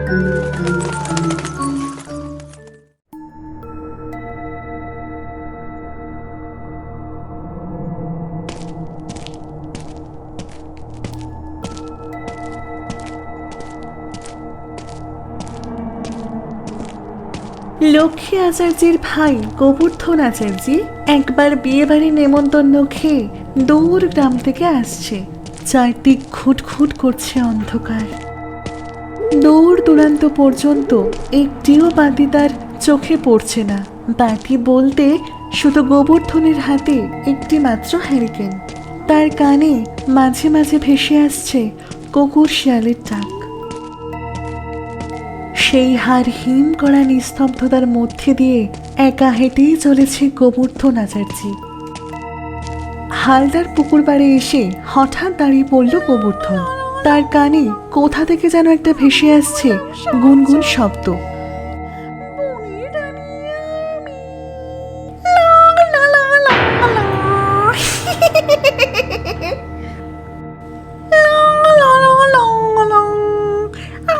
লক্ষ্মী আচার্যের ভাই গোবর্ধন আচার্যি একবার বিয়েবাড়ি নেমন্তন্ন খেয়ে দূর গ্রাম থেকে আসছে। চারদিক ঘুটঘুট করছে অন্ধকার। দূর দূরান্ত পর্যন্ত একটিও বাতি তার চোখে পড়ছে না। বাতি বলতে শুধু গোবর্ধনের হাতে একটি মাত্র হ্যারিকেন। তার কানে মাঝে মাঝে ভেসে আসছে কুকুর শিয়ালের ডাক। সেই হার হিম করা নিস্তব্ধতার মধ্যে দিয়ে একা হেঁটেই চলেছে গোবর্ধন আচার্যি। হালদার পুকুর পাড়ে এসে হঠাৎ দাঁড়িয়ে পড়ল গোবর্ধন। তার কানে কোথা থেকে যেন একটা ভেসে আসছে গুনগুন শব্দ।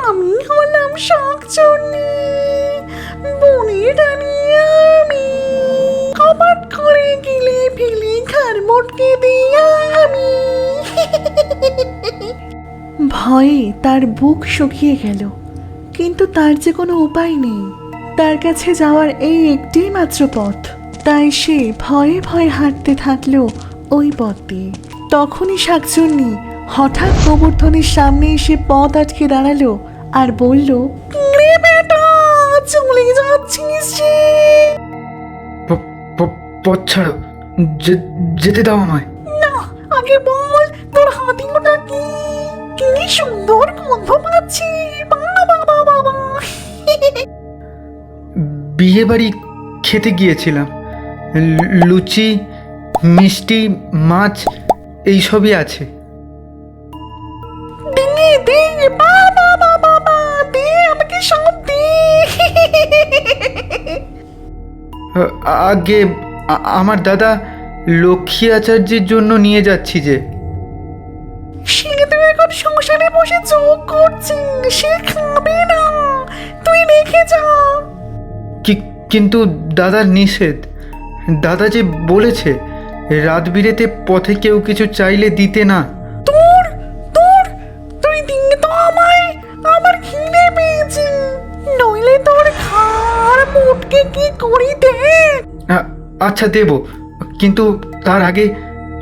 আমি হলাম শাকচুন্নি, বনের রানী আমি, কপাট করে গিলে ফেলে ঘাড় মোটকে দিই আমি। ভয়ে তার বুক শুকিয়ে গেল, কিন্তু তার যে কোনো উপায় নেই। তার কাছে যাওয়ার এই একটি মাত্র পথ। তাই সে ভয়ে ভয়ে হাঁটতে থাকলো ওই পথ দিয়ে। তখনই শাকচুন্নি হঠাৎ গোবর্ধনের সামনে এসে পথ আটকে দাঁড়ালো আর বলল, রে বেটা, চলে যাচ্ছিস যে? পথ ছাড়ো, যেতে দাও আমায়। না, আগে বল তোর হাতিটা কি? কি সুন্দর গন্ধ পাচ্ছি, বাবা বাবা। বিয়ে বাড়ি খেতে গিয়েছিলাম, লুচি, মিষ্টি, মাছ এইসবই আছে। দে বাবা বাবা, দে আমাকে সব দে। আগে আমার দাদা লক্ষ্মী আচার্যের জন্য নিয়ে যাচ্ছি যে। সে তো এখন সংসারে বসে যোগ করছে, সে খাবে না, তুই রেখে যা। কিন্তু দাদার নিষেধ। দাদা যে বলেছে রাত বিরেতে পথে কেউ কিছু চাইলে দিতে না। তুই দিয়ে তো আমায়, আমার খিদে পেয়েছে, নইলে তোর ঘাড় মোটকে কি করি দে। আচ্ছা দেব, কিন্তু তার আগে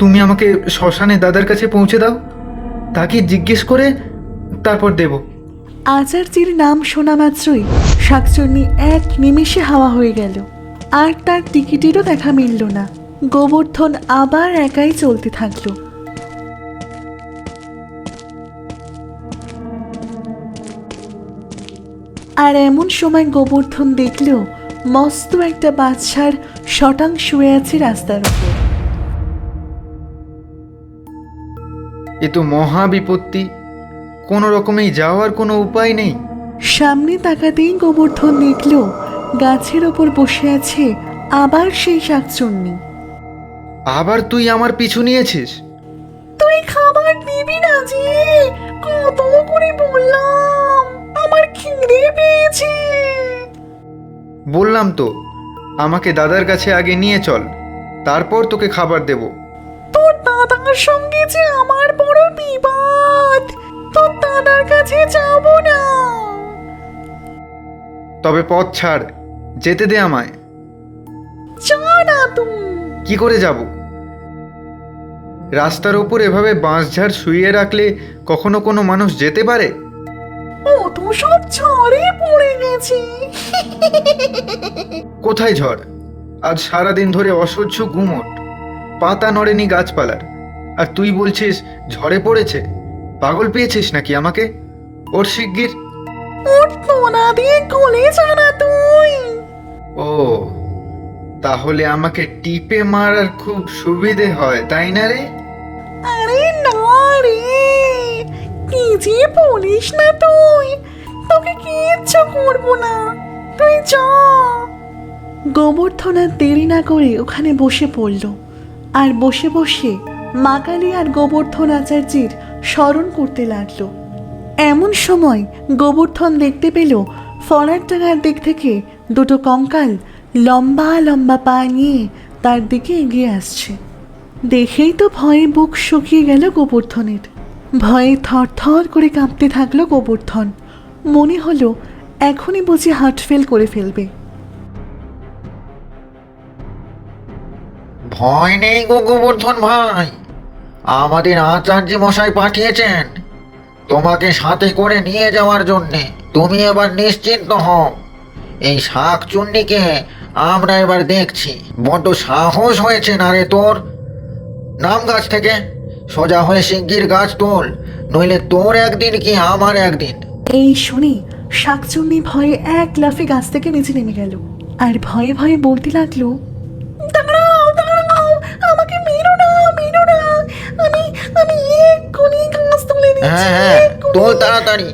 তুমি আমাকে শ্মশানে দাদার কাছে পৌঁছে দাও, তাকে জিজ্ঞেস করে তারপর দেব। আচার্যির নাম শোনা মাত্রই শাকচুন্নি এক নিমেষে হাওয়া হয়ে গেল, আর তার টিকিটেরও দেখা মিলল না। গোবর্ধন আবার একাই চলতে থাকলো। আর এমন সময় গোবর্ধন দেখল মস্ত একটা বাচ্চার শটাং শুয়ে আছে রাস্তার উপর। এ তো মহা বিপত্তি, কোনো রকমেই যাওয়ার কোনো উপায় নেই। সামনে তাকাতেই গোবর্ধন দেখল গাছের ওপর বসে আছে আবার সেই শাকচুন্নি। আবার তুই আমার পিছু নিয়েছিস? তুই খাবার দিবি না যে? কত করে বললাম, আমার খিদে পেয়েছে। বললাম তো আমাকে দাদার কাছে আগে নিয়ে চল, তারপর তোকে খাবার দেব। তোর দাদার সঙ্গে যে আমার বড় বিবাদ, তোর দাদার কাছে যাব না। তবে পথ ছাড়, যেতে দে আমায়। যা না তুই। কি করে যাব? রাস্তার ওপর এভাবে বাঁশঝাড় শুইয়ে রাখলে কখনো কোনো মানুষ যেতে পারে? ও তো সব ঝড়ে পড়ে গেছে। কোথায় ঝড়? আজ সারাদিন ধরে অসহ্য গুমট, পাতা নড়েনি গাছপালার, আর তুই বলছিস ঝড়ে পড়েছে? পাগল পেয়েছিস নাকি আমাকে? ওর শিগগির। ওর তোনা দিয়ে গলে জানা তুই। ও, তাহলে আমাকে টিপে মারার খুব সুবিধে হয়, তাই না রে? আরে না রে, কি যে বলিস না তুই, তোকে কিচ্ছু করবো না, তুই যা। গোবর্ধন আর দেরি না করে ওখানে বসে পড়ল, আর বসে বসে মা কালী আর গোবর্ধন আচার্যের স্মরণ করতে লাগলো। এমন সময় গোবর্ধন দেখতে পেল ফরারডাঙ্গার দিক থেকে দুটো কঙ্কাল লম্বা লম্বা পা নিয়ে তার দিকে এগিয়ে আসছে। দেখেই তো ভয়ে বুক শুকিয়ে গেল গোবর্ধনের। ভয়ে থরথর করে কাঁপতে থাকলো গোবর্ধন। মনে হলো এখনই বুঝি হার্ট ফেল করে ফেলবে। ভয় নেই গো গোবর্ধন ভাই, আমাদের আচার্য মশাই পাঠিয়েছেন তোমাকে সাথে করে নিয়ে যাওয়ার জন্যে। তুমি এবার নিশ্চিন্ত হও, এই শাকচুন্নিকে আমরা এবার দেখছি। বড্ড সাহস হয়েছে না রে তোর? নাম গাছ থেকে, সোজা হয়ে শিগগির গাছ তোল, নইলে তোর একদিন কি আমার একদিন। এই শুনে শাকচুন্নি ভয়ে এক লাফে গাছ থেকে নিচে নেমে গেল আর ভয়ে ভয়ে বলতে লাগলো, দাঁড়াও দাঁড়াও, আমাকে মেরো না মেরো না, আমি আমি এক্ষুনি গাছ তুলে দিচ্ছি। হ্যাঁ হ্যাঁ, তোল তাড়াতাড়ি।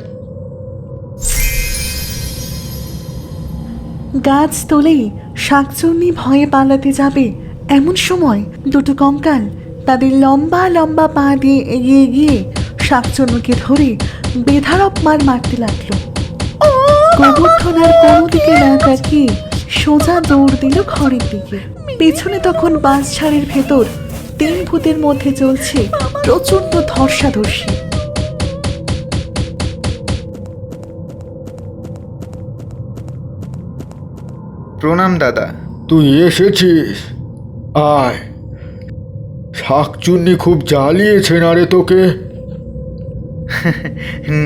গাছ তোলেই শাকচুন্নি ভয়ে পালাতে যাবে এমন সময় দুটো কঙ্কাল তাদের লম্বা লম্বা পা দিয়ে এগিয়ে গিয়ে শাকচুন্নিকে ধরে বেধারক মার মারতে লাগলো। গোবর্ধন আর কোনো দিকে না তাকিয়ে সোজা দৌড় দিল ঘরের দিকে। পেছনে তখন বাঁশঝাড়ের ভেতর 3 ভূতের মধ্যে চলছে প্রচন্ড ধর্ষাধর্ষি। প্রণাম দাদা। তুই এসেছিস, আয়। শাকচুন্নি খুব জ্বালিয়েছে না রে তোকে?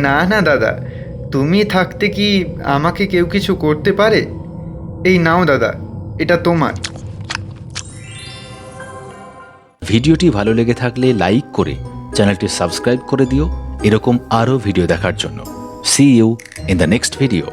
না না দাদা, তুমি থাকতে কি আমাকে কেউ কিছু করতে পারে? এই নাও দাদা, এটা তোমার। ভিডিওটি ভালো লেগে থাকলে লাইক করে চ্যানেলটি সাবস্ক্রাইব করে দিও এরকম আরও ভিডিও দেখার জন্য। See you in the next video.